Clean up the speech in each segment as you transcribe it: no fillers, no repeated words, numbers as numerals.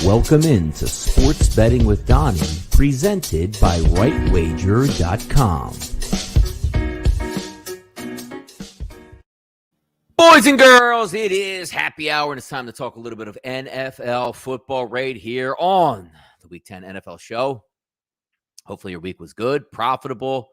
Welcome into Sports Betting with Donnie, presented by RightWager.com. Boys and girls, it is happy hour, and it's time to talk a little bit of NFL football right here on the Week 10 NFL show. Hopefully your week was good, profitable.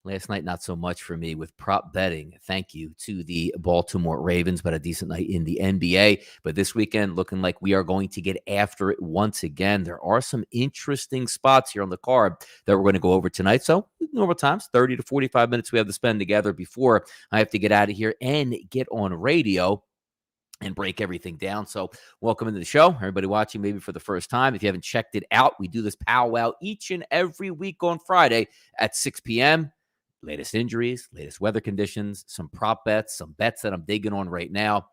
Last night, not so much for me with prop betting. Thank you to the Baltimore Ravens, but a decent night in the NBA. But this weekend, looking like we are going to get after it once again. There are some interesting spots here on the card that we're going to go over tonight. So, normal times, 30 to 45 minutes we have to spend together before I have to get out of here and get on radio and break everything down. So welcome into the show. Everybody watching maybe for the first time. If you haven't checked it out, we do this powwow each and every week on Friday at 6 p.m., latest injuries, latest weather conditions, some prop bets, some bets that I'm digging on right now,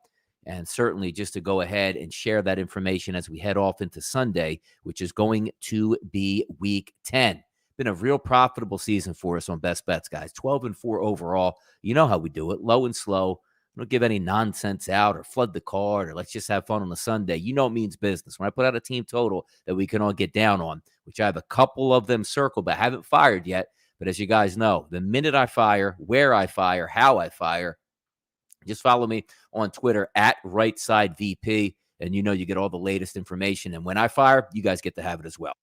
and certainly just to go ahead and share that information as we head off into Sunday, which is going to be Week 10. Been a real profitable season for us on Best Bets, guys. 12-4 overall. You know how we do it, low and slow. Don't give any nonsense out or flood the card or let's just have fun on a Sunday. You know it means business. When I put out a team total that we can all get down on, which I have a couple of them circled but haven't fired yet, but as you guys know, the minute I fire, where I fire, how I fire, just follow me on Twitter at RightSideVP, and you know you get all the latest information. And when I fire, you guys get to have it as well.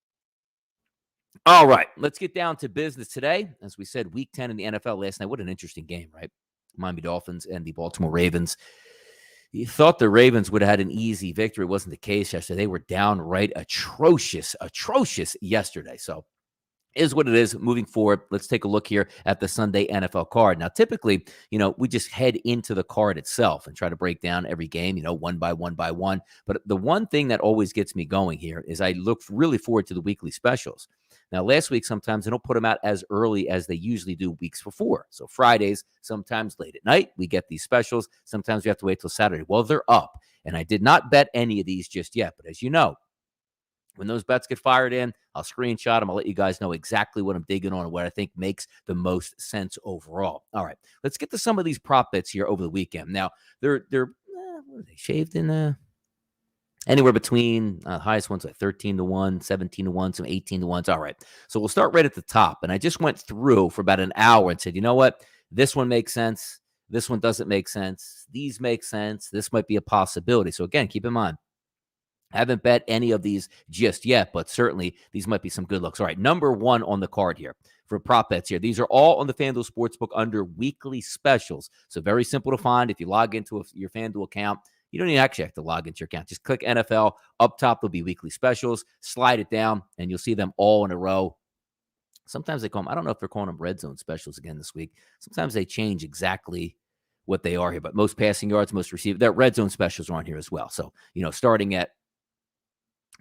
All right, let's get down to business today. As we said, Week 10 in the NFL last night. What an interesting game, right? Miami Dolphins and the Baltimore Ravens. You thought the Ravens would have had an easy victory. It wasn't the case yesterday. They were downright atrocious yesterday. So is what it is. Moving forward, let's take a look here at the Sunday NFL card. Now, typically, we just head into the card itself and try to break down every game, one by one by one. But the one thing that always gets me going here is I look really forward to the weekly specials. Now, last week, sometimes they don't put them out as early as they usually do weeks before. So Fridays, sometimes late at night, we get these specials. Sometimes we have to wait till Saturday. Well, they're up. And I did not bet any of these just yet. But as you know, when those bets get fired in, I'll screenshot them. I'll let you guys know exactly what I'm digging on and what I think makes the most sense overall. All right, let's get to some of these prop bets here over the weekend. Now, they're what are they shaved in anywhere between highest ones like 13-1, 17-1, some 18-1s. All right, so we'll start right at the top. And I just went through for about an hour and said, you know what? This one makes sense. This one doesn't make sense. These make sense. This might be a possibility. So again, keep in mind, I haven't bet any of these just yet, but certainly these might be some good looks. All right, number one on the card here for prop bets here. These are all on the FanDuel Sportsbook under weekly specials. So very simple to find. If you log into your FanDuel account, you don't even actually have to log into your account. Just click NFL. Up top, there'll be weekly specials. Slide it down, and you'll see them all in a row. Sometimes they call them, I don't know if they're calling them red zone specials again this week. Sometimes they change exactly what they are here. But most passing yards, most receiving, their red zone specials are on here as well. So, starting at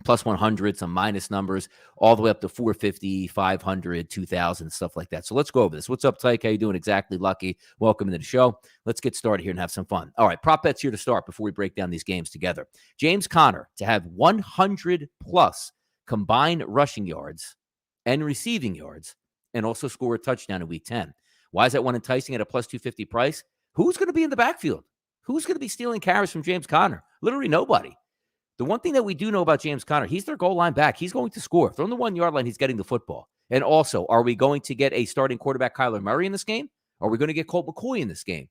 plus 100, some minus numbers, all the way up to 450, 500, 2,000, stuff like that. So let's go over this. What's up, Tyke? How you doing? Exactly Lucky. Welcome to the show. Let's get started here and have some fun. All right, prop bets here to start before we break down these games together. James Conner to have 100-plus combined rushing yards and receiving yards and also score a touchdown in Week 10. Why is that one enticing at a plus 250 price? Who's going to be in the backfield? Who's going to be stealing carries from James Conner? Literally nobody. The one thing that we do know about James Conner, he's their goal line back. He's going to score. From the 1-yard line, he's getting the football. And also, are we going to get a starting quarterback, Kyler Murray, in this game? Are we going to get Colt McCoy in this game?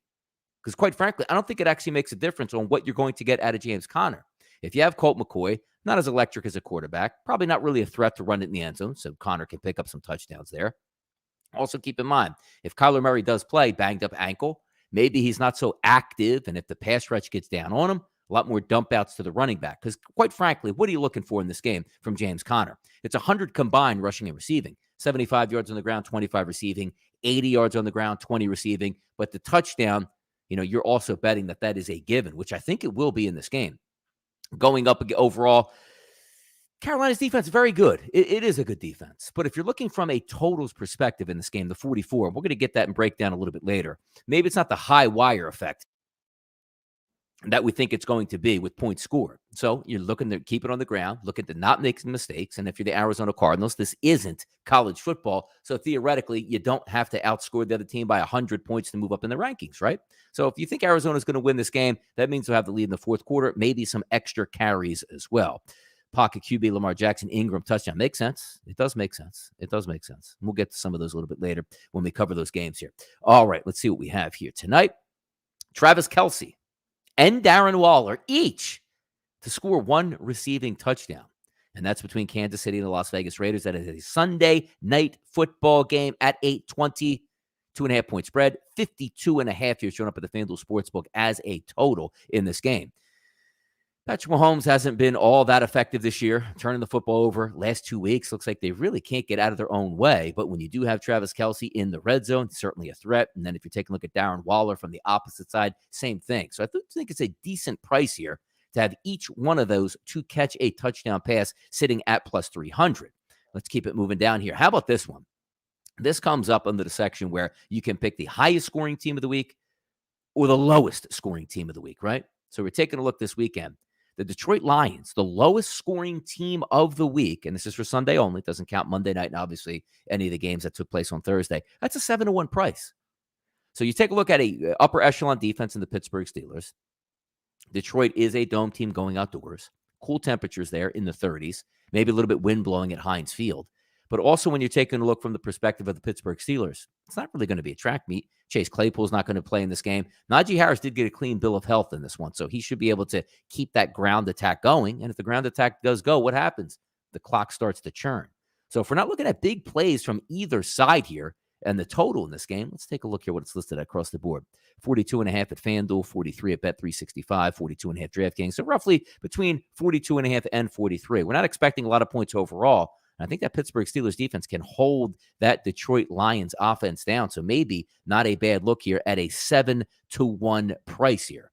Because quite frankly, I don't think it actually makes a difference on what you're going to get out of James Conner. If you have Colt McCoy, not as electric as a quarterback, probably not really a threat to run it in the end zone, so Conner can pick up some touchdowns there. Also, keep in mind, if Kyler Murray does play, banged up ankle, maybe he's not so active, and if the pass rush gets down on him, a lot more dump outs to the running back. Because quite frankly, what are you looking for in this game from James Conner? It's 100 combined rushing and receiving. 75 yards on the ground, 25 receiving. 80 yards on the ground, 20 receiving. But the touchdown, you're also betting that is a given, which I think it will be in this game. Going up overall, Carolina's defense, very good. It is a good defense. But if you're looking from a totals perspective in this game, the 44, we're going to get that and break down a little bit later. Maybe it's not the high wire effect that we think it's going to be with points scored. So you're looking to keep it on the ground, looking to not make mistakes. And if you're the Arizona Cardinals, this isn't college football. So theoretically, you don't have to outscore the other team by 100 points to move up in the rankings, right? So if you think Arizona's going to win this game, that means they'll have the lead in the fourth quarter, maybe some extra carries as well. pocket QB, Lamar Jackson, Ingram, touchdown. Makes sense. It does make sense. It does make sense. We'll get to some of those a little bit later when we cover those games here. All right, let's see what we have here tonight. Travis Kelce and Darren Waller each to score one receiving touchdown. And that's between Kansas City and the Las Vegas Raiders. That is a Sunday night football game at 8:20. 2.5-point spread. 52.5 here showing up at the FanDuel Sportsbook as a total in this game. Patrick Mahomes hasn't been all that effective this year, turning the football over last 2 weeks. Looks like they really can't get out of their own way. But when you do have Travis Kelce in the red zone, certainly a threat. And then if you're taking a look at Darren Waller from the opposite side, same thing. So I think it's a decent price here to have each one of those to catch a touchdown pass sitting at plus 300. Let's keep it moving down here. How about this one? This comes up under the section where you can pick the highest scoring team of the week or the lowest scoring team of the week, right? So we're taking a look this weekend. The Detroit Lions, the lowest scoring team of the week, and this is for Sunday only, doesn't count Monday night and obviously any of the games that took place on Thursday. That's a 7-1 price. So you take a look at a upper echelon defense in the Pittsburgh Steelers. Detroit is a dome team going outdoors. Cool temperatures there in the 30s, maybe a little bit wind blowing at Heinz Field. But also when you're taking a look from the perspective of the Pittsburgh Steelers, it's not really going to be a track meet. Chase Claypool's not going to play in this game. Najee Harris did get a clean bill of health in this one, so he should be able to keep that ground attack going. And if the ground attack does go, what happens? The clock starts to churn. So if we're not looking at big plays from either side here and the total in this game, let's take a look here what it's listed across the board. 42.5 at FanDuel, 43 at Bet365, 42.5 DraftKings. So roughly between 42.5 and 43. We're not expecting a lot of points overall. I think that Pittsburgh Steelers defense can hold that Detroit Lions offense down. So maybe not a bad look here at a 7-1 price here.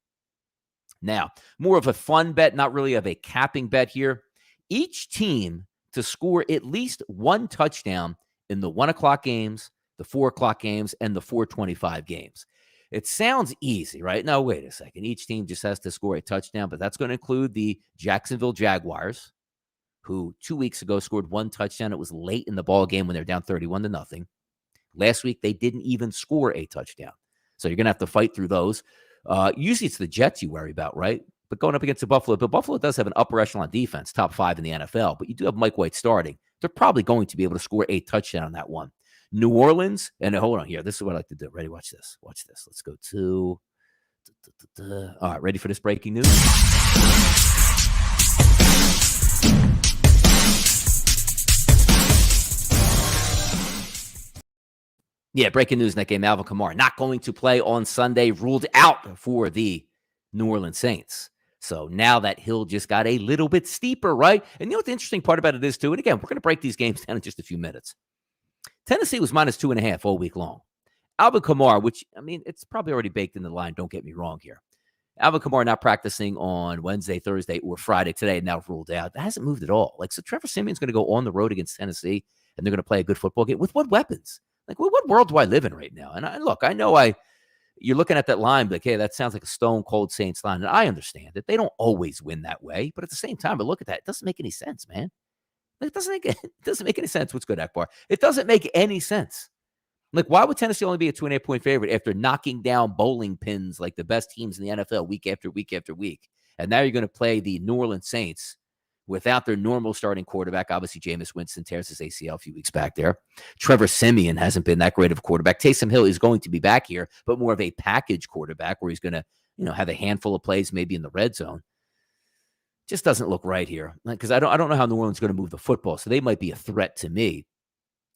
Now, more of a fun bet, not really of a capping bet here. Each team to score at least one touchdown in the 1 o'clock games, the 4 o'clock games, and the 4:25 games. It sounds easy, right? Now, wait a second. Each team just has to score a touchdown, but that's going to include the Jacksonville Jaguars, who 2 weeks ago scored one touchdown. It was late in the ball game when they're down 31-0. Last week, they didn't even score a touchdown. So you're going to have to fight through those. Usually it's the Jets you worry about, right? But going up against the Buffalo, but Buffalo does have an upper echelon defense, top 5 in the NFL, but you do have Mike White starting. They're probably going to be able to score a touchdown on that one. New Orleans, and hold on here. This is what I like to do. Ready? Watch this. Watch this. Let's go to... All right, ready for this breaking news? Yeah, breaking news in that game. Alvin Kamara not going to play on Sunday, ruled out for the New Orleans Saints. So now that hill just got a little bit steeper, right? And you know what the interesting part about it is, too? And again, we're going to break these games down in just a few minutes. Tennessee was minus 2.5 all week long. Alvin Kamara, which, I mean, it's probably already baked in the line. Don't get me wrong here. Alvin Kamara not practicing on Wednesday, Thursday, or Friday today, now ruled out. That hasn't moved at all. Like, so Trevor Siemian's going to go on the road against Tennessee, and they're going to play a good football game. With what weapons? Like, what world do I live in right now? And I know you're looking at that line, like, hey, that sounds like a stone cold Saints line. And I understand that they don't always win that way. But at the same time, but look at that. It doesn't make any sense, man. It doesn't make any sense. What's good, Akbar? It doesn't make any sense. Like, why would Tennessee only be a 2.5-point favorite after knocking down bowling pins like the best teams in the NFL week after week after week? And now you're going to play the New Orleans Saints without their normal starting quarterback. Obviously, Jameis Winston tears his ACL a few weeks back there. Trevor Siemian hasn't been that great of a quarterback. Taysom Hill is going to be back here, but more of a package quarterback where he's going to, have a handful of plays maybe in the red zone. Just doesn't look right here, because I don't know how New Orleans is going to move the football, so they might be a threat to me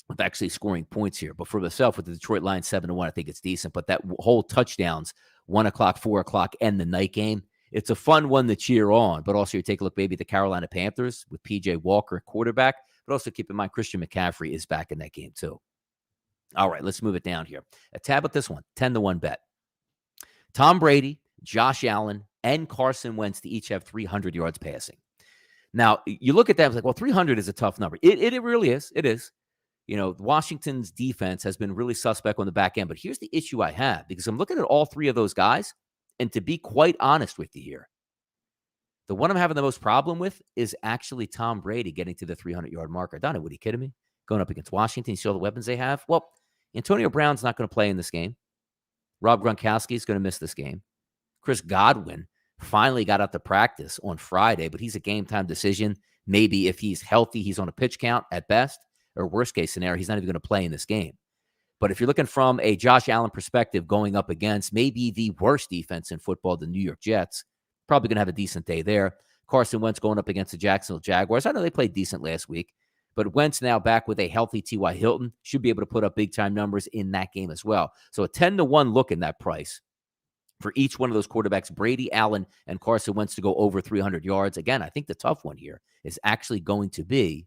of actually scoring points here. But for myself, with the Detroit Lions 7-1, I think it's decent. But that whole touchdowns, 1 o'clock, 4 o'clock, and the night game, it's a fun one to cheer on. But also, you take a look maybe at the Carolina Panthers with P.J. Walker, quarterback. But also keep in mind, Christian McCaffrey is back in that game too. All right, let's move it down here. A tab at this one, 10-1 bet. Tom Brady, Josh Allen, and Carson Wentz to each have 300 yards passing. Now, you look at that, it's like, well, 300 is a tough number. It really is. It is. Washington's defense has been really suspect on the back end. But here's the issue I have, because I'm looking at all three of those guys, and to be quite honest with you here, the one I'm having the most problem with is actually Tom Brady getting to the 300-yard marker. Donnie, what are you kidding me? Going up against Washington, you see all the weapons they have? Well, Antonio Brown's not going to play in this game. Rob Gronkowski is going to miss this game. Chris Godwin finally got out to practice on Friday, but he's a game-time decision. Maybe if he's healthy, he's on a pitch count at best, or worst case scenario, he's not even going to play in this game. But if you're looking from a Josh Allen perspective going up against maybe the worst defense in football, the New York Jets, probably going to have a decent day there. Carson Wentz going up against the Jacksonville Jaguars. I know they played decent last week, but Wentz now back with a healthy T.Y. Hilton should be able to put up big-time numbers in that game as well. So a 10-1 look in that price for each one of those quarterbacks, Brady, Allen, and Carson Wentz to go over 300 yards. Again, I think the tough one here is actually going to be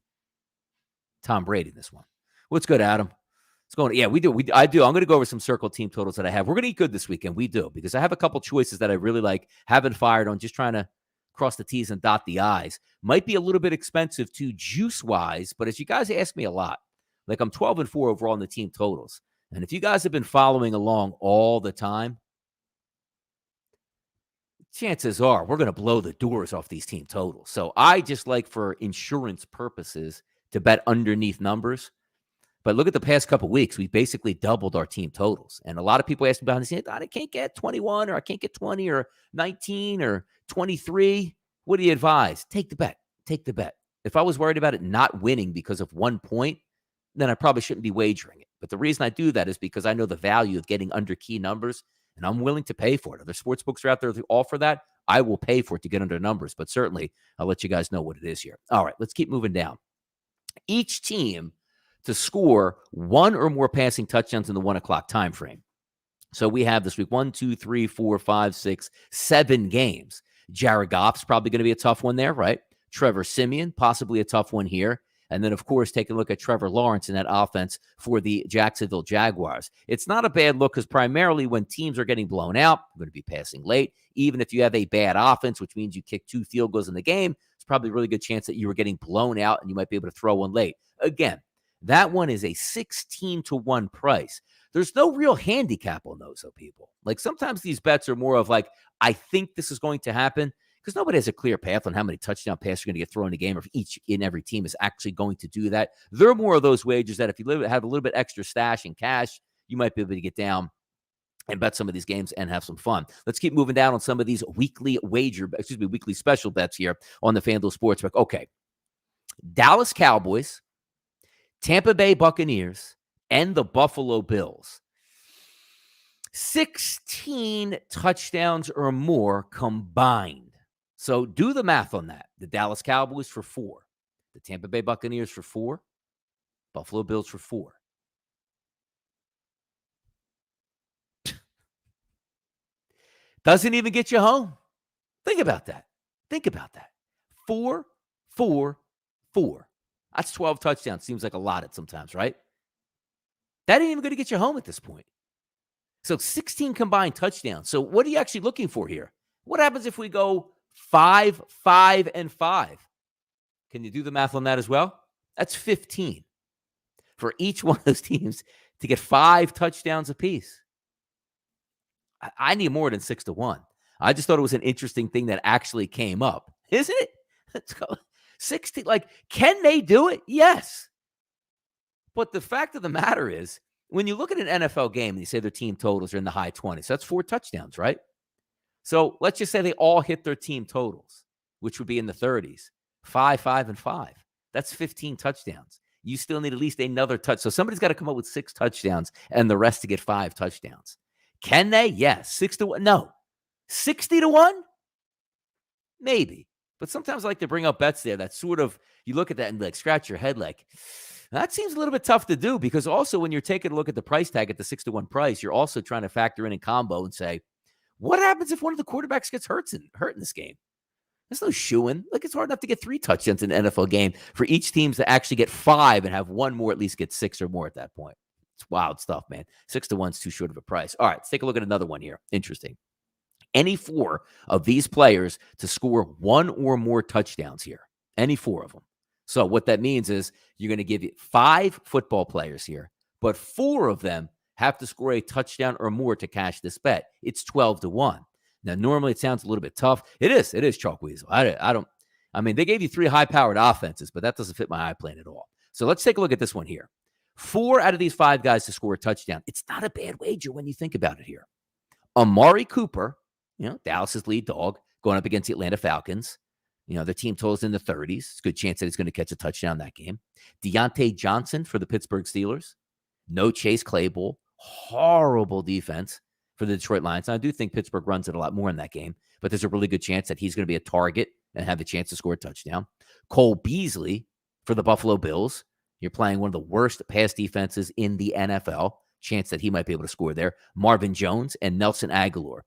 Tom Brady in this one. What's good, Adam? It's going. Yeah, we do. I do. I'm going to go over some circle team totals that I have. We're going to eat good this weekend. We do, because I have a couple choices that I really like. Haven't fired on. Just trying to cross the T's and dot the I's. Might be a little bit expensive to juice-wise, but as you guys ask me a lot, like I'm 12-4 overall in the team totals. And if you guys have been following along all the time, chances are we're going to blow the doors off these team totals. So I just like, for insurance purposes, to bet underneath numbers. But look at the past couple of weeks. We basically doubled our team totals. And a lot of people ask me behind the scenes, I can't get 21, or I can't get 20, or 19, or 23. What do you advise? Take the bet. Take the bet. If I was worried about it not winning because of 1 point, then I probably shouldn't be wagering it. But the reason I do that is because I know the value of getting under key numbers, and I'm willing to pay for it. Other sports books are out there that offer that. I will pay for it to get under numbers. But certainly, I'll let you guys know what it is here. All right, let's keep moving down. Each team to score one or more passing touchdowns in the 1 o'clock time frame. So we have this week 1, 2, 3, 4, 5, 6, 7 games. Jared Goff's probably going to be a tough one there, right? Trevor Siemian, possibly a tough one here. And then, of course, take a look at Trevor Lawrence in that offense for the Jacksonville Jaguars. It's not a bad look because primarily when teams are getting blown out, they're going to be passing late. Even if you have a bad offense, which means you kick 2 field goals in the game, it's probably a really good chance that you were getting blown out and you might be able to throw one late. Again, that one is a 16-1 price. There's no real handicap on those, though, people. Like, sometimes these bets are more of like, I think this is going to happen, because nobody has a clear path on how many touchdown passes are going to get thrown in the game, or if each and every team is actually going to do that. They're more of those wagers that if you have a little bit extra stash and cash, you might be able to get down and bet some of these games and have some fun. Let's keep moving down on some of these weekly special bets here on the FanDuel Sportsbook. Okay. Dallas Cowboys, Tampa Bay Buccaneers, and the Buffalo Bills. 16 touchdowns or more combined. So do the math on that. The Dallas Cowboys for 4. The Tampa Bay Buccaneers for 4. Buffalo Bills for 4. Doesn't even get you home. Think about that. 4, 4, 4. That's 12 touchdowns. Seems like a lot at sometimes, right? That ain't even going to get you home at this point. So 16 combined touchdowns. So what are you actually looking for here? What happens if we go 5, 5, and 5? Can you do the math on that as well? That's 15 for each one of those teams to get 5 touchdowns apiece. I need more than 6-1. I just thought it was an interesting thing that actually came up. Isn't it? Let's go. 16. Like, can they do it? Yes. But the fact of the matter is, when you look at an NFL game and you say their team totals are in the high 20s, that's 4 touchdowns, right? So let's just say they all hit their team totals, which would be in the 30s. 5, 5, and 5. That's 15 touchdowns. You still need at least another touch. So somebody's got to come up with 6 touchdowns and the rest to get 5 touchdowns. Can they? Yes. 6-1. No. 60-1? Maybe. But sometimes I like to bring up bets there that sort of, you look at that and like scratch your head like, that seems a little bit tough to do, because also when you're taking a look at the price tag at the 6-1 price, you're also trying to factor in a combo and say, what happens if one of the quarterbacks gets hurt in this game? There's no shoo-in. Like, it's hard enough to get 3 touchdowns in an NFL game for each team to actually get 5 and have one more at least get 6 or more at that point. It's wild stuff, man. 6-1 is too short of a price. All right, let's take a look at another one here. Interesting. Any 4 of these players to score 1 or more touchdowns here. Any 4 of them. So what that means is you're going to give you 5 football players here, but 4 of them have to score a touchdown or more to cash this bet. It's 12-1. Now, normally it sounds a little bit tough. It is Chalk Weasel. I mean, they gave you 3 high-powered offenses, but that doesn't fit my eye plan at all. So let's take a look at this one here. 4 out of these 5 guys to score a touchdown. It's not a bad wager when you think about it here. Amari Cooper, Dallas's lead dog, going up against the Atlanta Falcons. The team total's in the 30s. It's a good chance that he's going to catch a touchdown that game. Deontay Johnson for the Pittsburgh Steelers. No Chase Claypool. Horrible defense for the Detroit Lions. Now, I do think Pittsburgh runs it a lot more in that game, but there's a really good chance that he's going to be a target and have the chance to score a touchdown. Cole Beasley for the Buffalo Bills. You're playing one of the worst pass defenses in the NFL. Chance that he might be able to score there. Marvin Jones and Nelson Aguilar.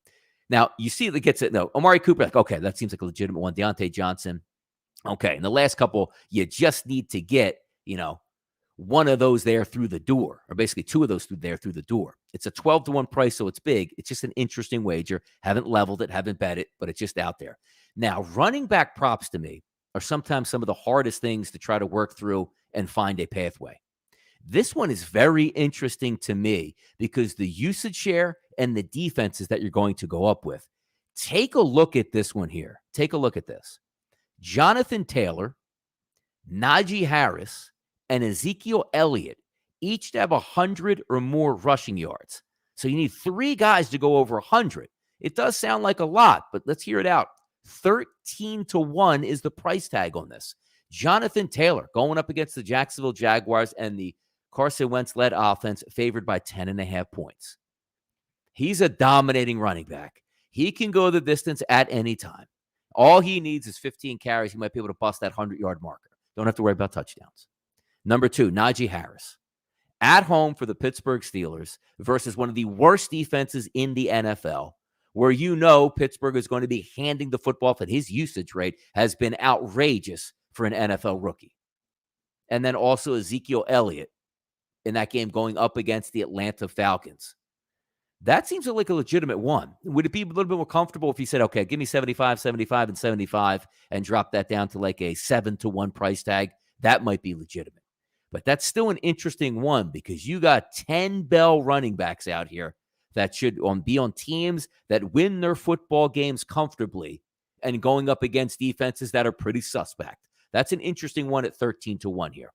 Now, you see that gets it. No, Amari Cooper, okay, that seems like a legitimate one. Deontay Johnson. Okay, in the last couple, you just need to get, one of those there through the door, or basically two of those through the door. It's a 12-1 price, so it's big. It's just an interesting wager. Haven't leveled it, haven't bet it, but it's just out there. Now, running back props to me are sometimes some of the hardest things to try to work through and find a pathway. This one is very interesting to me because the usage share and the defenses that you're going to go up with. Take a look at this one here. Take a look at this. Jonathan Taylor, Najee Harris, and Ezekiel Elliott each to have 100 or more rushing yards. So you need three guys to go over 100. It does sound like a lot, but let's hear it out. 13-1 is the price tag on this. Jonathan Taylor going up against the Jacksonville Jaguars and the Carson Wentz-led offense favored by 10.5 points. He's a dominating running back. He can go the distance at any time. All he needs is 15 carries. He might be able to bust that 100-yard marker. Don't have to worry about touchdowns. Number 2, Najee Harris. At home for the Pittsburgh Steelers versus one of the worst defenses in the NFL, where Pittsburgh is going to be handing the football off, and his usage rate has been outrageous for an NFL rookie. And then also Ezekiel Elliott in that game going up against the Atlanta Falcons. That seems like a legitimate one. Would it be a little bit more comfortable if he said, okay, give me 75, 75, and 75 and drop that down to like a 7-1 price tag? That might be legitimate. But that's still an interesting one because you got 10 bell running backs out here that should be on teams that win their football games comfortably and going up against defenses that are pretty suspect. That's an interesting one at 13-1 here.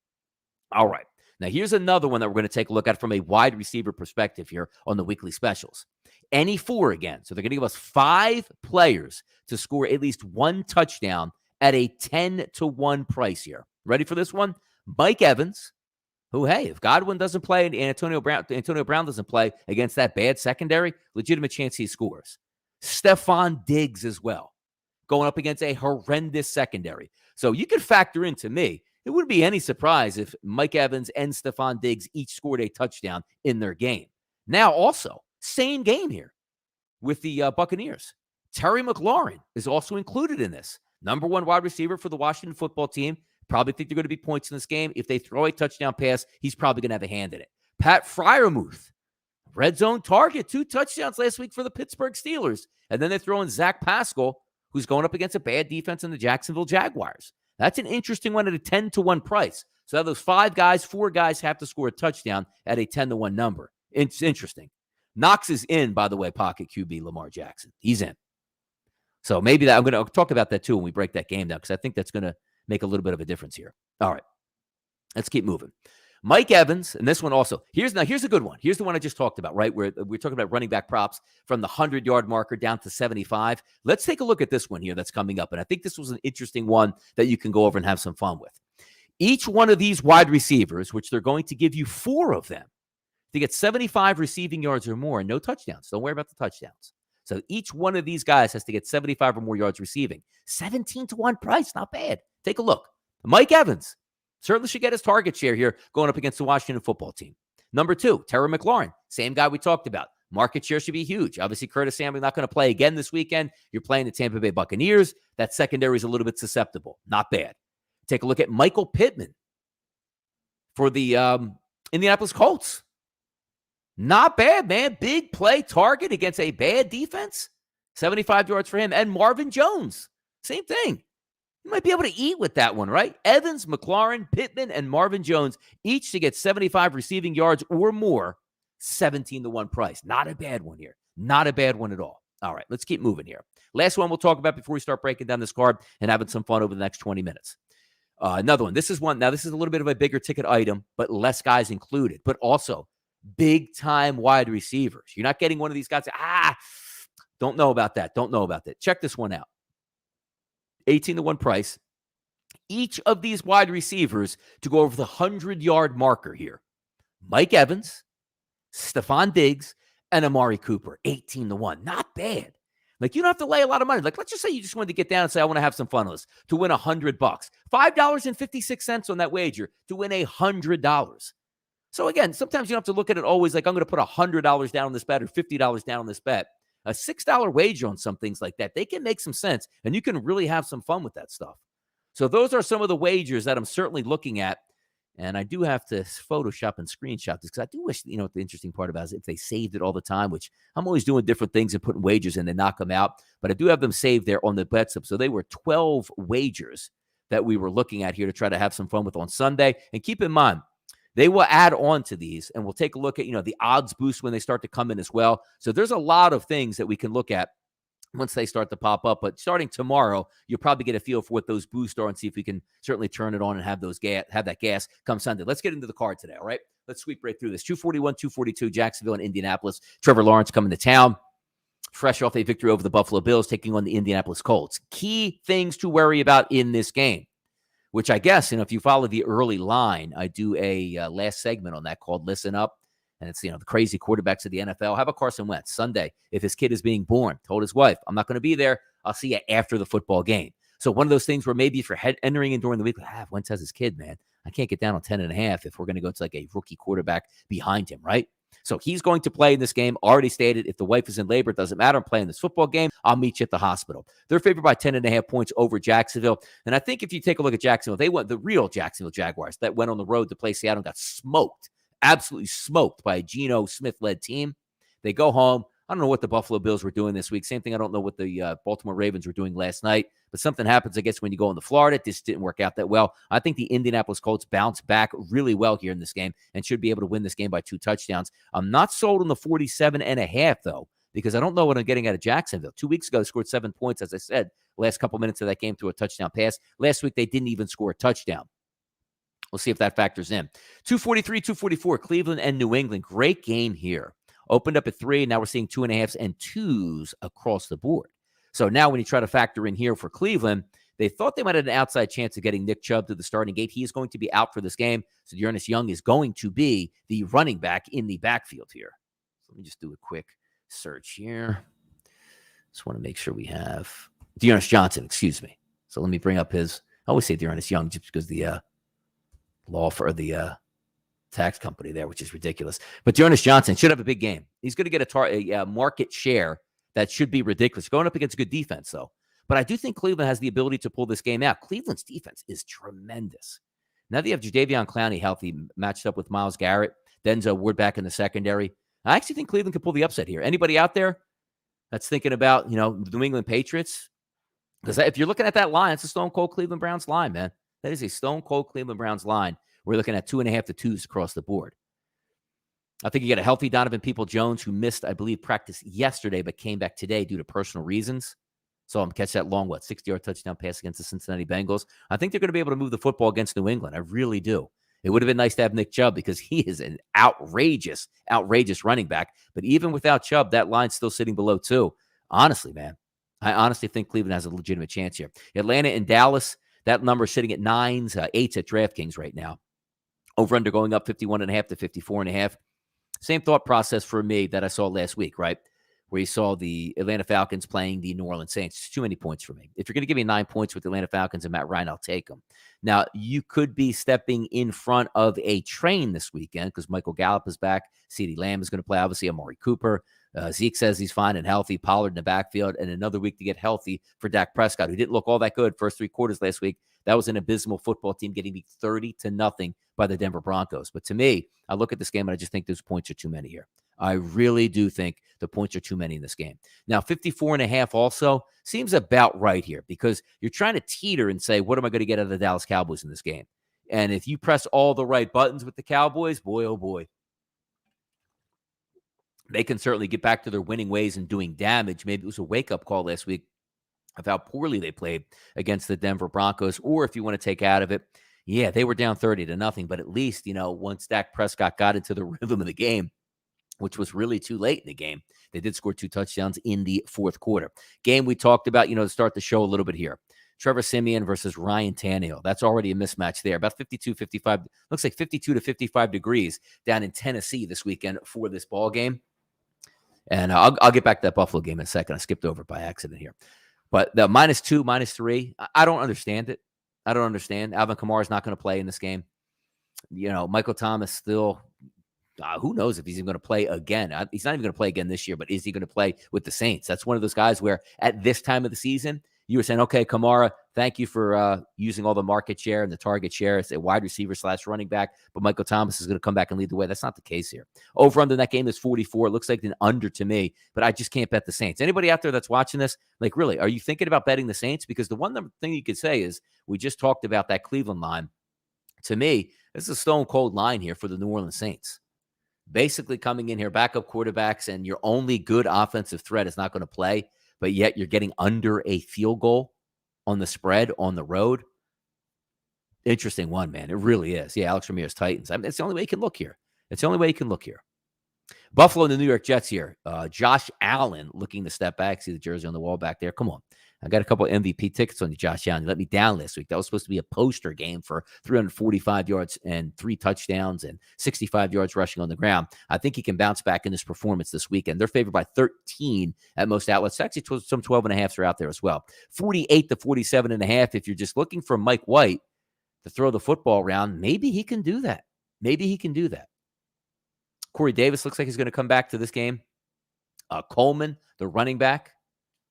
All right. Now, here's another one that we're going to take a look at from a wide receiver perspective here on the weekly specials. Any 4 again. So they're going to give us 5 players to score at least 1 touchdown at a 10-1 price here. Ready for this one? Mike Evans, who, hey, if Godwin doesn't play and Antonio Brown doesn't play against that bad secondary, legitimate chance he scores. Stephon Diggs as well, going up against a horrendous secondary. So you could factor into me. It wouldn't be any surprise if Mike Evans and Stephon Diggs each scored a touchdown in their game. Now, also, same game here with the Buccaneers. Terry McLaurin is also included in this. Number 1 wide receiver for the Washington football team. Probably think there are going to be points in this game. If they throw a touchdown pass, he's probably going to have a hand in it. Pat Freiermuth, red zone target, 2 touchdowns last week for the Pittsburgh Steelers. And then they throw in Zach Pascal, who's going up against a bad defense in the Jacksonville Jaguars. That's an interesting one at a 10-1 price. So out of those 4 guys have to score a touchdown at a 10-1 number. It's interesting. Knox is in, by the way, pocket QB Lamar Jackson. He's in. So maybe that I'm going to talk about that too when we break that game down because I think that's going to make a little bit of a difference here. All right. Let's keep moving. Mike Evans, and this one also. Here's a good one. Here's the one I just talked about, right? Where we're talking about running back props from the 100-yard marker down to 75. Let's take a look at this one here that's coming up. And I think this was an interesting one that you can go over and have some fun with. Each one of these wide receivers, which they're going to give you 4 of them, to get 75 receiving yards or more and no touchdowns. Don't worry about the touchdowns. So each one of these guys has to get 75 or more yards receiving. 17-1 price, not bad. Take a look. Mike Evans certainly should get his target share here going up against the Washington football team. Number 2, Terry McLaurin, same guy we talked about. Market share should be huge. Obviously, Curtis Samuel not going to play again this weekend. You're playing the Tampa Bay Buccaneers. That secondary is a little bit susceptible. Not bad. Take a look at Michael Pittman for the Indianapolis Colts. Not bad, man. Big play target against a bad defense. 75 yards for him. And Marvin Jones, same thing. You might be able to eat with that one, right? Evans, McLaurin, Pittman, and Marvin Jones, each to get 75 receiving yards or more, 17-1 price. Not a bad one here. Not a bad one at all. All right, let's keep moving here. Last one we'll talk about before we start breaking down this card and having some fun over the next 20 minutes. Another one. This is one. Now, this is a little bit of a bigger ticket item, but less guys included, but also big-time wide receivers. You're not getting one of these guys. Don't know about that. Don't know about that. Check this one out. 18-1 price. Each of these wide receivers to go over the 100-yard marker here. Mike Evans, Stephon Diggs, and Amari Cooper, 18-1. Not bad. Like, you don't have to lay a lot of money. Like, let's just say you just wanted to get down and say, I want to have some fun with this, to win $100. $5.56 on that wager to win $100. So again, sometimes you don't have to look at it always like, I'm going to put $100 down on this bet or $50 down on this bet. A $6 wager on some things like that, they can make some sense, and you can really have some fun with that stuff. So those are some of the wagers that I'm certainly looking at. And I do have to Photoshop and screenshot this because I do wish, what the interesting part about it is if they saved it all the time, which I'm always doing different things and putting wagers in and knock them out. But I do have them saved there on the bet slip. So they were 12 wagers that we were looking at here to try to have some fun with on Sunday. And keep in mind, they will add on to these, and we'll take a look at, the odds boost when they start to come in as well. So there's a lot of things that we can look at once they start to pop up. But starting tomorrow, you'll probably get a feel for what those boosts are and see if we can certainly turn it on and have that gas come Sunday. Let's get into the card today, all right? Let's sweep right through this. 241, 242, Jacksonville and Indianapolis. Trevor Lawrence coming to town, fresh off a victory over the Buffalo Bills, taking on the Indianapolis Colts. Key things to worry about in this game, which I guess, if you follow the early line, I do a last segment on that called Listen Up. And it's, the crazy quarterbacks of the NFL. How about Carson Wentz? Sunday, if his kid is being born, told his wife, I'm not going to be there. I'll see you after the football game. So one of those things where maybe if you're entering in during the week, Wentz has his kid, man. I can't get down on 10.5 if we're going to go to like a rookie quarterback behind him, right? So he's going to play in this game. Already stated, if the wife is in labor, it doesn't matter. I'm playing this football game. I'll meet you at the hospital. They're favored by 10.5 points over Jacksonville. And I think if you take a look at Jacksonville, they went the real Jacksonville Jaguars that went on the road to play Seattle and got smoked. Absolutely smoked by a Geno Smith-led team. They go home. I don't know what the Buffalo Bills were doing this week. Same thing, I don't know what the Baltimore Ravens were doing last night. But something happens, I guess, when you go into Florida. This didn't work out that well. I think the Indianapolis Colts bounce back really well here in this game and should be able to win this game by 2 touchdowns. I'm not sold on the 47.5, though, because I don't know what I'm getting out of Jacksonville. 2 weeks ago, they scored 7 points, as I said, last couple minutes of that game through a touchdown pass. Last week, they didn't even score a touchdown. We'll see if that factors in. 243, 244, Cleveland and New England. Great game here. Opened up at 3. Now we're seeing 2.5s and 2s across the board. So now when you try to factor in here for Cleveland, they thought they might have an outside chance of getting Nick Chubb to the starting gate. He is going to be out for this game. So Dearness Young is going to be the running back in the backfield here. So let me just do a quick search here. Just want to make sure we have Dearness Johnson, excuse me. So let me bring up his, I always say Dearness Young just because the law for the tax company there, which is ridiculous. But Dearness Johnson should have a big game. He's going to get a market share that should be ridiculous. Going up against a good defense, though. But I do think Cleveland has the ability to pull this game out. Cleveland's defense is tremendous. Now that you have Jadeveon Clowney healthy, matched up with Myles Garrett, Denzel Ward back in the secondary, I actually think Cleveland can pull the upset here. Anybody out there that's thinking about, the New England Patriots? Because if you're looking at that line, it's a stone cold Cleveland Browns line, man. That is a stone cold Cleveland Browns line. We're looking at 2.5 to 2s across the board. I think you get a healthy Donovan People-Jones who missed, I believe, practice yesterday, but came back today due to personal reasons. So I'm catch that long, 60-yard touchdown pass against the Cincinnati Bengals. I think they're going to be able to move the football against New England. I really do. It would have been nice to have Nick Chubb because he is an outrageous running back. But even without Chubb, that line's still sitting below 2. Honestly, man, I honestly think Cleveland has a legitimate chance here. Atlanta and Dallas, that number is sitting at 9s, 8s at DraftKings right now. Over-under going up 51.5 to 54.5. Same thought process for me that I saw last week, right? Where you saw the Atlanta Falcons playing the New Orleans Saints. It's too many points for me. If you're going to give me 9 points with the Atlanta Falcons and Matt Ryan, I'll take them. Now, you could be stepping in front of a train this weekend because Michael Gallup is back. CeeDee Lamb is going to play, obviously, Amari Cooper. Zeke says he's fine and healthy. Pollard in the backfield. And another week to get healthy for Dak Prescott, who didn't look all that good first 3 quarters last week. That was an abysmal football team getting beat 30-0 by the Denver Broncos. But to me, I look at this game and I just think those points are too many here. I really do think the points are too many in this game. Now, 54.5 also seems about right here because you're trying to teeter and say, what am I going to get out of the Dallas Cowboys in this game? And if you press all the right buttons with the Cowboys, boy, oh boy, they can certainly get back to their winning ways and doing damage. Maybe it was a wake-up call last week of how poorly they played against the Denver Broncos. Or if you want to take out of it, yeah, they were down 30-0, but at least, once Dak Prescott got into the rhythm of the game, which was really too late in the game, they did score 2 touchdowns in the fourth quarter. Game we talked about, to start the show a little bit here. Trevor Siemian versus Ryan Tannehill. That's already a mismatch there. About 52, 55, looks like 52 to 55 degrees down in Tennessee this weekend for this ball game. And I'll get back to that Buffalo game in a second. I skipped over it by accident here. But the -2, -3, I don't understand it. I don't understand. Alvin Kamara is not going to play in this game. Michael Thomas still, who knows if he's even going to play again. He's not even going to play again this year, but is he going to play with the Saints? That's one of those guys where at this time of the season, you were saying, okay, Kamara, thank you for using all the market share and the target share as a wide receiver / running back, but Michael Thomas is going to come back and lead the way. That's not the case here. Over under that game is 44. It looks like an under to me, but I just can't bet the Saints. Anybody out there that's watching this, like, really, are you thinking about betting the Saints? Because the one thing you could say is we just talked about that Cleveland line. To me, this is a stone cold line here for the New Orleans Saints. Basically coming in here, backup quarterbacks, and your only good offensive threat is not going to play, but yet you're getting under a field goal on the spread on the road. Interesting one, man. It really is. Yeah, Alex Ramirez, Titans. I mean, it's the only way you can look here. It's the only way you can look here. Buffalo and the New York Jets here. Josh Allen looking to step back. See the jersey on the wall back there. Come on. I got a couple of MVP tickets on you, Josh Allen. You let me down last week. That was supposed to be a poster game for 345 yards and 3 touchdowns and 65 yards rushing on the ground. I think he can bounce back in this performance this weekend. They're favored by 13 at most outlets. Actually, some 12.5s are out there as well. 48 to 47.5. If you're just looking for Mike White to throw the football around, maybe he can do that. Maybe he can do that. Corey Davis looks like he's going to come back to this game. Coleman, the running back,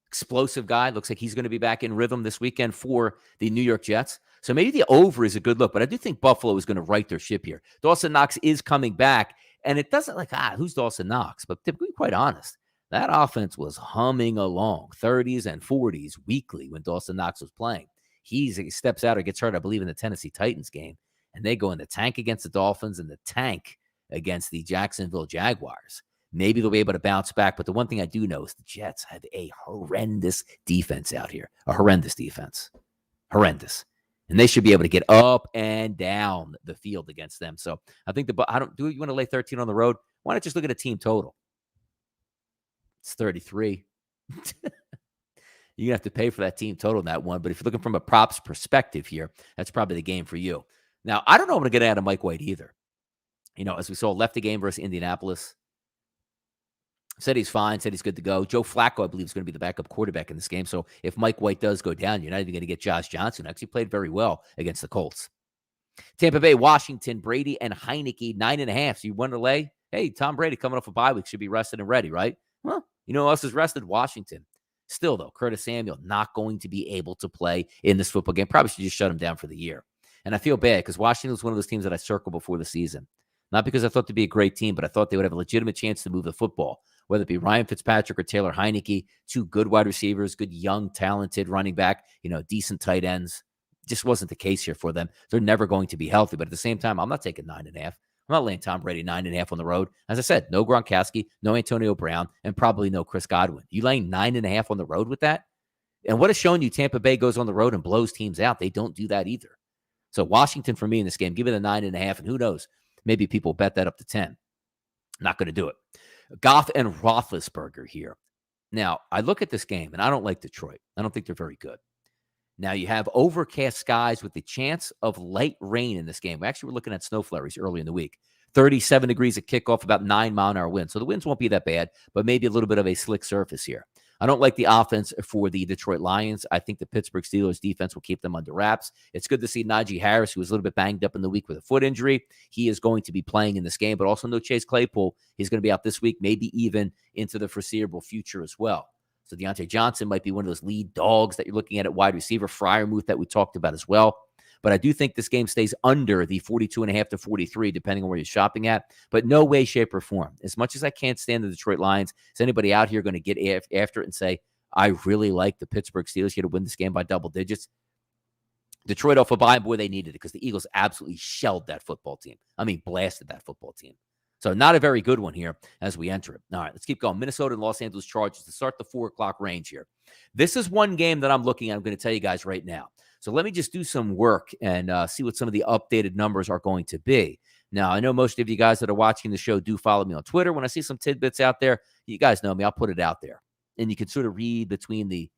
explosive guy, looks like he's going to be back in rhythm this weekend for the New York Jets. So maybe the over is a good look, but I do think Buffalo is going to right their ship here. Dawson Knox is coming back, and it doesn't who's Dawson Knox? But to be quite honest, that offense was humming along 30s and 40s weekly when Dawson Knox was playing. He steps out or gets hurt, I believe, in the Tennessee Titans game, and they go in the tank against the Dolphins and the tank against the Jacksonville Jaguars. Maybe they'll be able to bounce back. But the one thing I do know is the Jets have a horrendous defense out here. A horrendous defense. Horrendous. And they should be able to get up and down the field against them. So I think you want to lay 13 on the road? Why not just look at a team total? It's 33. You're going to have to pay for that team total in that one. But if you're looking from a props perspective here, that's probably the game for you. Now, I don't know what I'm going to get out of Mike White either. As we saw, left the game versus Indianapolis. Said he's fine, said he's good to go. Joe Flacco, I believe, is going to be the backup quarterback in this game. So if Mike White does go down, you're not even going to get Josh Johnson, who actually played very well against the Colts. Tampa Bay, Washington, Brady, and Heineke, 9.5. So you want to lay? Hey, Tom Brady coming off a bye week should be rested and ready, right? Well, you know who else is rested? Washington. Still, though, Curtis Samuel not going to be able to play in this football game. Probably should just shut him down for the year. And I feel bad because Washington was one of those teams that I circled before the season. Not because I thought they'd be a great team, but I thought they would have a legitimate chance to move the football. Whether it be Ryan Fitzpatrick or Taylor Heineke, 2 good wide receivers, good young, talented running back, decent tight ends. Just wasn't the case here for them. They're never going to be healthy. But at the same time, I'm not taking 9.5. I'm not laying Tom Brady 9.5 on the road. As I said, no Gronkowski, no Antonio Brown, and probably no Chris Godwin. You laying 9.5 on the road with that? And what has shown you Tampa Bay goes on the road and blows teams out? They don't do that either. So Washington for me in this game, give it a 9.5, and who knows? Maybe people bet that up to 10. Not going to do it. Goff and Roethlisberger here. Now, I look at this game, and I don't like Detroit. I don't think they're very good. Now, you have overcast skies with the chance of light rain in this game. Actually, we're looking at snow flurries early in the week. 37 degrees at kickoff, about 9-mile-an-hour wind. So the winds won't be that bad, but maybe a little bit of a slick surface here. I don't like the offense for the Detroit Lions. I think the Pittsburgh Steelers defense will keep them under wraps. It's good to see Najee Harris, who was a little bit banged up in the week with a foot injury. He is going to be playing in this game, but also no Chase Claypool. He's going to be out this week, maybe even into the foreseeable future as well. So Deontay Johnson might be one of those lead dogs that you're looking at wide receiver. Freiermuth that we talked about as well. But I do think this game stays under the 42.5 to 43, depending on where you're shopping at. But no way, shape, or form. As much as I can't stand the Detroit Lions, is anybody out here going to get after it and say, I really like the Pittsburgh Steelers here to win this game by double digits? Detroit off a bye, boy, they needed it because the Eagles absolutely shelled that football team. I mean, blasted that football team. So not a very good one here as we enter it. All right, let's keep going. Minnesota and Los Angeles Chargers to start the 4 o'clock range here. This is one game that I'm looking at. I'm going to tell you guys right now. So let me just do some work and see what some of the updated numbers are going to be. Now, I know most of you guys that are watching the show do follow me on Twitter. When I see some tidbits out there, you guys know me. I'll put it out there. And you can sort of read between the,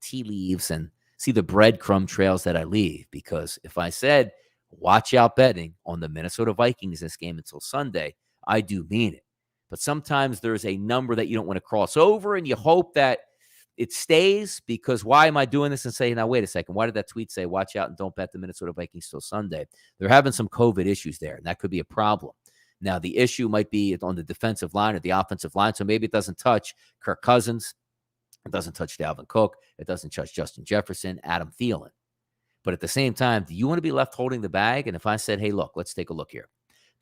tea leaves and see the breadcrumb trails that I leave, because if I said, watch out betting on the Minnesota Vikings this game until Sunday, I do mean it. But sometimes there's a number that you don't want to cross over, and you hope that it stays, because why am I doing this and saying, now, wait a second, why did that tweet say, watch out and don't bet the Minnesota Vikings till Sunday? They're having some COVID issues there, and that could be a problem. Now, the issue might be on the defensive line or the offensive line, so maybe it doesn't touch Kirk Cousins. It doesn't touch Dalvin Cook. It doesn't touch Justin Jefferson, Adam Thielen. But at the same time, do you want to be left holding the bag? And if I said, hey, look, let's take a look here.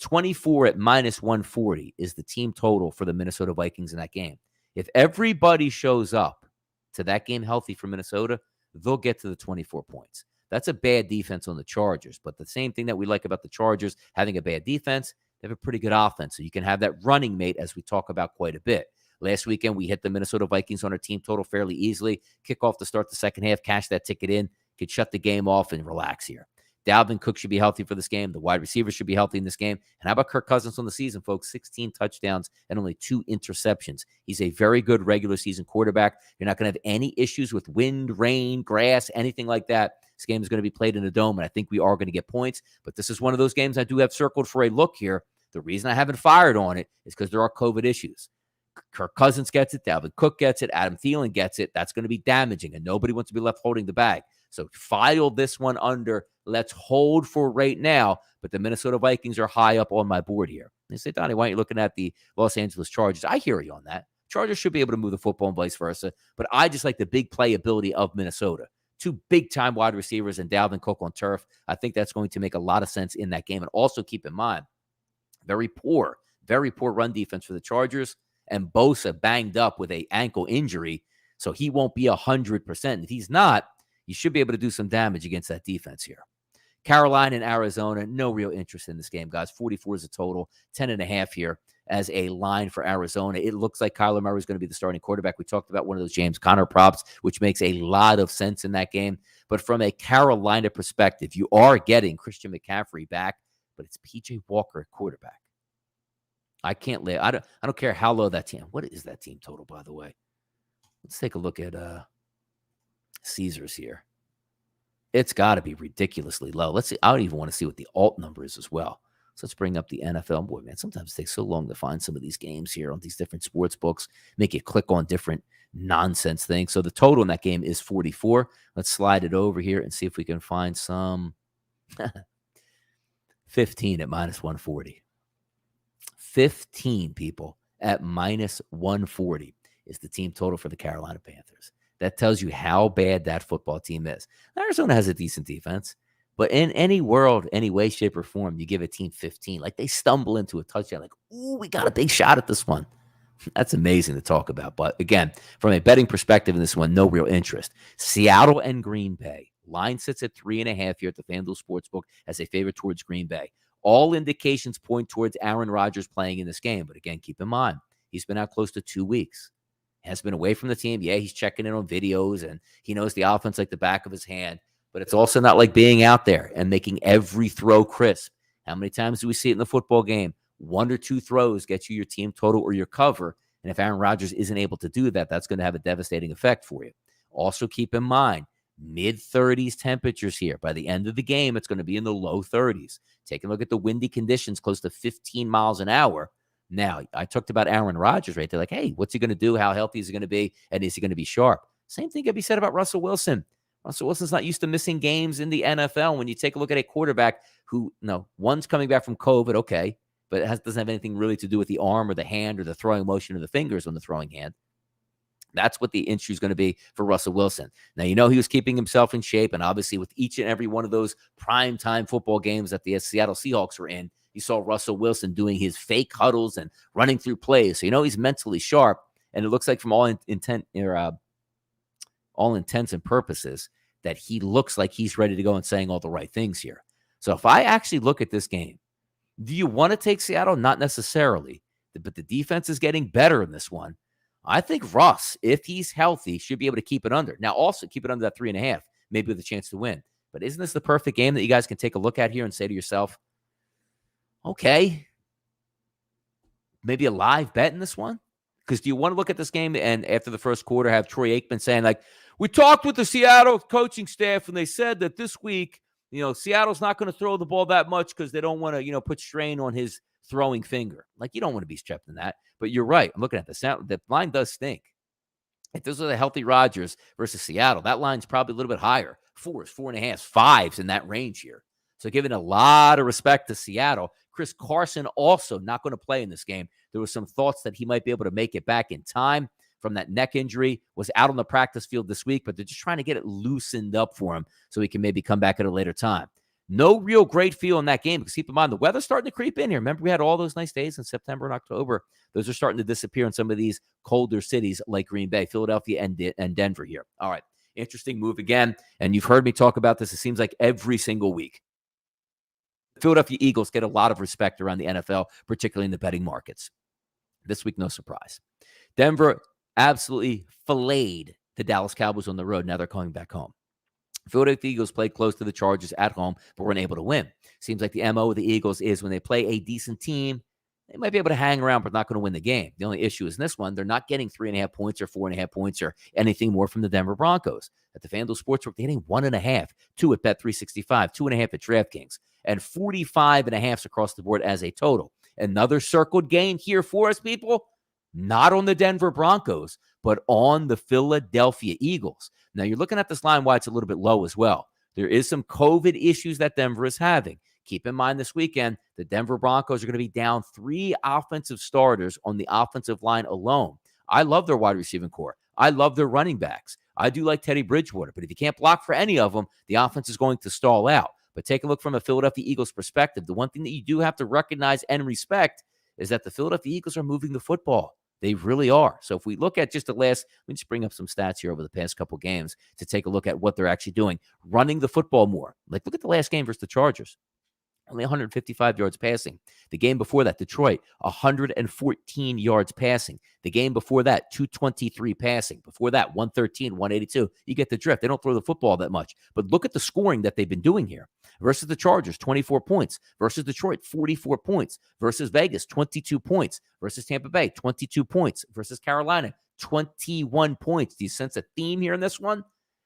24 at minus 140 is the team total for the Minnesota Vikings in that game. If everybody shows up to that game healthy for Minnesota, they'll get to the 24 points. That's a bad defense on the Chargers. But the same thing that we like about the Chargers having a bad defense, they have a pretty good offense. So you can have that running mate, as we talk about quite a bit. Last weekend, we hit the Minnesota Vikings on our team total fairly easily. Kickoff to start the second half, cash that ticket in, could shut the game off and relax here. Dalvin Cook should be healthy for this game. The wide receivers should be healthy in this game. And how about Kirk Cousins on the season, folks? 16 touchdowns and only 2 interceptions. He's a very good regular season quarterback. You're not going to have any issues with wind, rain, grass, anything like that. This game is going to be played in a dome, and I think we are going to get points. But this is one of those games I do have circled for a look here. The reason I haven't fired on it is because there are COVID issues. Kirk Cousins gets it. Dalvin Cook gets it. Adam Thielen gets it. That's going to be damaging, and nobody wants to be left holding the bag. So file this one under. Let's hold for right now. But the Minnesota Vikings are high up on my board here. They say, Donnie, why aren't you looking at the Los Angeles Chargers? I hear you on that. Chargers should be able to move the football and vice versa. But I just like the big playability of Minnesota. 2 big-time wide receivers and Dalvin Cook on turf. I think that's going to make a lot of sense in that game. And also keep in mind, very poor run defense for the Chargers. And Bosa banged up with an ankle injury, so he won't be 100%. If he's not, you should be able to do some damage against that defense here. Carolina and Arizona, no real interest in this game, guys. 44 is a total, 10.5 here as a line for Arizona. It looks like Kyler Murray is going to be the starting quarterback. We talked about one of those James Conner props, which makes a lot of sense in that game. But from a Carolina perspective, you are getting Christian McCaffrey back, but it's P.J. Walker at quarterback. I can't live. I don't care how low that team. What is that team total, by the way? Let's take a look at Caesars here. It's got to be ridiculously low. Let's see. I don't even want to see what the alt number is as well. So let's bring up the NFL. Boy, man, sometimes it takes so long to find some of these games here on these different sports books. Make you click on different nonsense things. So the total in that game is 44. Let's slide it over here and see if we can find some 15 at minus 140. 15 people at minus 140 is the team total for the Carolina Panthers. That tells you how bad that football team is. Arizona has a decent defense, but in any world, any way, shape, or form, you give a team 15, like they stumble into a touchdown, like, ooh, we got a big shot at this one. That's amazing to talk about. But again, from a betting perspective in this one, no real interest. Seattle and Green Bay. Line sits at 3.5 here at the FanDuel Sportsbook as a favorite towards Green Bay. All indications point towards Aaron Rodgers playing in this game. But again, keep in mind, he's been out close to 2 weeks. Has been away from the team. Yeah, he's checking in on videos, and he knows the offense like the back of his hand. But it's also not like being out there and making every throw crisp. How many times do we see it in the football game? 1 or 2 throws get you your team total or your cover. And if Aaron Rodgers isn't able to do that, that's going to have a devastating effect for you. Also keep in mind, mid-30s temperatures here. By the end of the game, it's going to be in the low 30s. Take a look at the windy conditions, close to 15 miles an hour. Now, I talked about Aaron Rodgers, right? They're like, hey, what's he going to do? How healthy is he going to be? And is he going to be sharp? Same thing can be said about Russell Wilson. Russell Wilson's not used to missing games in the NFL. When you take a look at a quarterback who, one's coming back from COVID, okay, but it doesn't have anything really to do with the arm or the hand or the throwing motion or the fingers on the throwing hand. That's what the issue is going to be for Russell Wilson. Now, he was keeping himself in shape, and obviously with each and every one of those primetime football games that the Seattle Seahawks were in, you saw Russell Wilson doing his fake huddles and running through plays. So, he's mentally sharp, and it looks like from all intents and purposes that he looks like he's ready to go and saying all the right things here. So if I actually look at this game, do you want to take Seattle? Not necessarily, but the defense is getting better in this one. I think Russ, if he's healthy, should be able to keep it under. Now, also keep it under that 3.5, maybe with a chance to win. But isn't this the perfect game that you guys can take a look at here and say to yourself, okay, maybe a live bet in this one? Because do you want to look at this game and after the first quarter have Troy Aikman saying, like, We talked with the Seattle coaching staff, and they said that this week, Seattle's not going to throw the ball that much because they don't want to, put strain on his throwing finger. Like, you don't want to be stripped in that. But you're right. I'm looking at the sound. The line does stink. If this was a healthy Rodgers versus Seattle, that line's probably a little bit higher. 4s, 4.5s, 5s in that range here. So giving a lot of respect to Seattle. Chris Carson also not going to play in this game. There was some thoughts that he might be able to make it back in time from that neck injury, was out on the practice field this week, but they're just trying to get it loosened up for him so he can maybe come back at a later time. No real great feel in that game because keep in mind, the weather's starting to creep in here. Remember, we had all those nice days in September and October. Those are starting to disappear in some of these colder cities like Green Bay, Philadelphia, and Denver here. All right, interesting move again. And you've heard me talk about this, it seems like every single week. Philadelphia Eagles get a lot of respect around the NFL, particularly in the betting markets. This week, no surprise. Denver absolutely filleted the Dallas Cowboys on the road. Now they're coming back home. Philadelphia Eagles played close to the Chargers at home, but weren't able to win. Seems like the MO of the Eagles is when they play a decent team, they might be able to hang around, but not going to win the game. The only issue is in this one, they're not getting 3.5 points or 4.5 points or anything more from the Denver Broncos. At the FanDuel Sportsbook, they're getting 1.5, 2 at Bet365, 2.5 at DraftKings, and 45.5 across the board as a total. Another circled game here for us, people. Not on the Denver Broncos, but on the Philadelphia Eagles. Now, you're looking at this line why it's a little bit low as well. There is some COVID issues that Denver is having. Keep in mind this weekend, the Denver Broncos are going to be down 3 offensive starters on the offensive line alone. I love their wide receiving core. I love their running backs. I do like Teddy Bridgewater, but if you can't block for any of them, the offense is going to stall out. But take a look from a Philadelphia Eagles perspective. The one thing that you do have to recognize and respect is that the Philadelphia Eagles are moving the football. They really are. So if we look at just the last, let me just bring up some stats here over the past couple games to take a look at what they're actually doing. Running the football more. Like, look at the last game versus the Chargers. Only 155 yards passing. The game before that, Detroit, 114 yards passing. The game before that, 223 passing. Before that, 113, 182. You get the drift. They don't throw the football that much. But look at the scoring that they've been doing here. Versus the Chargers, 24 points. Versus Detroit, 44 points. Versus Vegas, 22 points. Versus Tampa Bay, 22 points. Versus Carolina, 21 points. Do you sense a theme here in this one?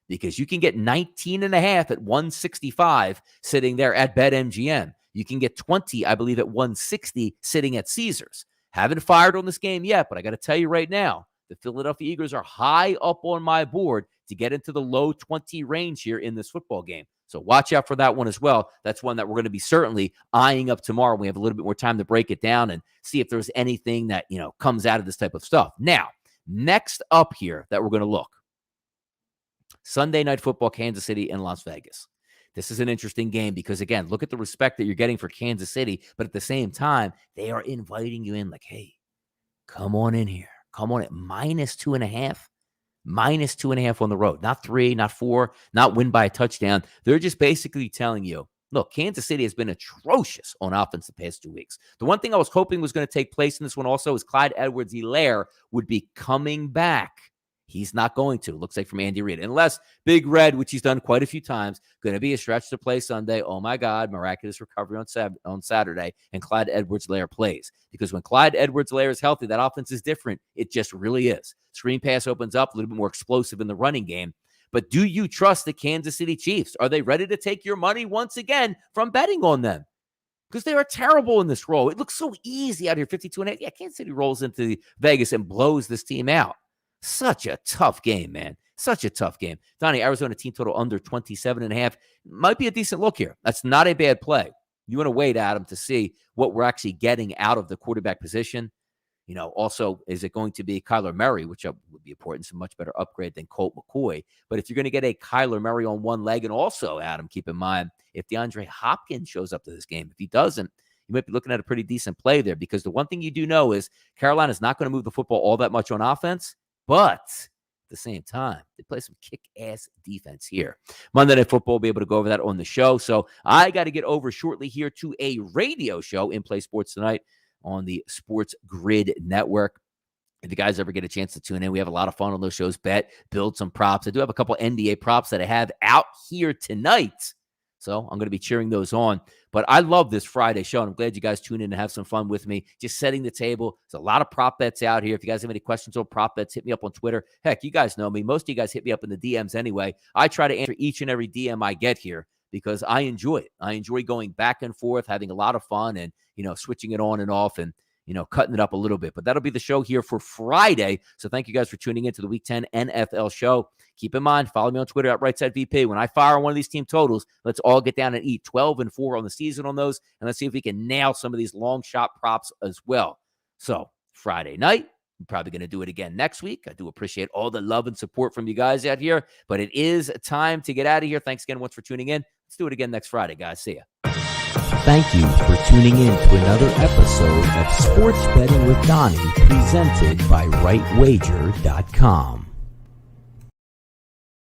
Because you can get 19.5 at 165 sitting there at BetMGM. You can get 20, I believe, at 160 sitting at Caesars. Haven't fired on this game yet, but I got to tell you right now, the Philadelphia Eagles are high up on my board to get into the low 20 range here in this football game. So watch out for that one as well. That's one that we're going to be certainly eyeing up tomorrow. We have a little bit more time to break it down and see if there's anything that, comes out of this type of stuff. Now, next up here that we're going to look. Sunday Night Football, Kansas City and Las Vegas. This is an interesting game because, again, look at the respect that you're getting for Kansas City, but at the same time, they are inviting you in like, hey, come on in here. Come on at -2.5. -2.5 on the road. Not 3, not 4, not win by a touchdown. They're just basically telling you, look, Kansas City has been atrocious on offense the past 2 weeks. The one thing I was hoping was going to take place in this one also is Clyde Edwards-Helaire would be coming back. He's not going to. Looks like from Andy Reid. Unless Big Red, which he's done quite a few times, going to be a stretch to play Sunday. Oh, my God. Miraculous recovery on Saturday. And Clyde Edwards-Helaire plays. Because when Clyde Edwards-Helaire is healthy, that offense is different. It just really is. Screen pass opens up, a little bit more explosive in the running game. But do you trust the Kansas City Chiefs? Are they ready to take your money once again from betting on them? Because they are terrible in this role. It looks so easy out here, 52.5. Yeah, Kansas City rolls into Vegas and blows this team out. Such a tough game, man. Such a tough game. Donnie, Arizona team total under 27.5. Might be a decent look here. That's not a bad play. You want to wait, Adam, to see what we're actually getting out of the quarterback position. Also, is it going to be Kyler Murray, which would be important. It's a much better upgrade than Colt McCoy. But if you're going to get a Kyler Murray on one leg, and also, Adam, keep in mind, if DeAndre Hopkins shows up to this game, if he doesn't, you might be looking at a pretty decent play there because the one thing you do know is Carolina's not going to move the football all that much on offense. But at the same time, they play some kick-ass defense here. Monday Night Football will be able to go over that on the show. So I got to get over shortly here to a radio show in Play Sports Tonight on the Sports Grid Network. If you guys ever get a chance to tune in, we have a lot of fun on those shows. Bet, build some props. I do have a couple NBA props that I have out here tonight. So I'm going to be cheering those on. But I love this Friday show, and I'm glad you guys tune in and have some fun with me. Just setting the table. There's a lot of prop bets out here. If you guys have any questions on prop bets, hit me up on Twitter. Heck, you guys know me. Most of you guys hit me up in the DMs anyway. I try to answer each and every DM I get here because I enjoy it. I enjoy going back and forth, having a lot of fun, and, switching it on and off and, cutting it up a little bit. But that'll be the show here for Friday. So thank you guys for tuning in to the Week 10 NFL show. Keep in mind, follow me on Twitter at RightSideVP. When I fire one of these team totals, let's all get down and eat 12-4 on the season on those. And let's see if we can nail some of these long shot props as well. So Friday night, I'm probably going to do it again next week. I do appreciate all the love and support from you guys out here. But it is time to get out of here. Thanks again once for tuning in. Let's do it again next Friday, guys. See ya. Thank you for tuning in to another episode of Sports Betting with Donnie, presented by RightWager.com.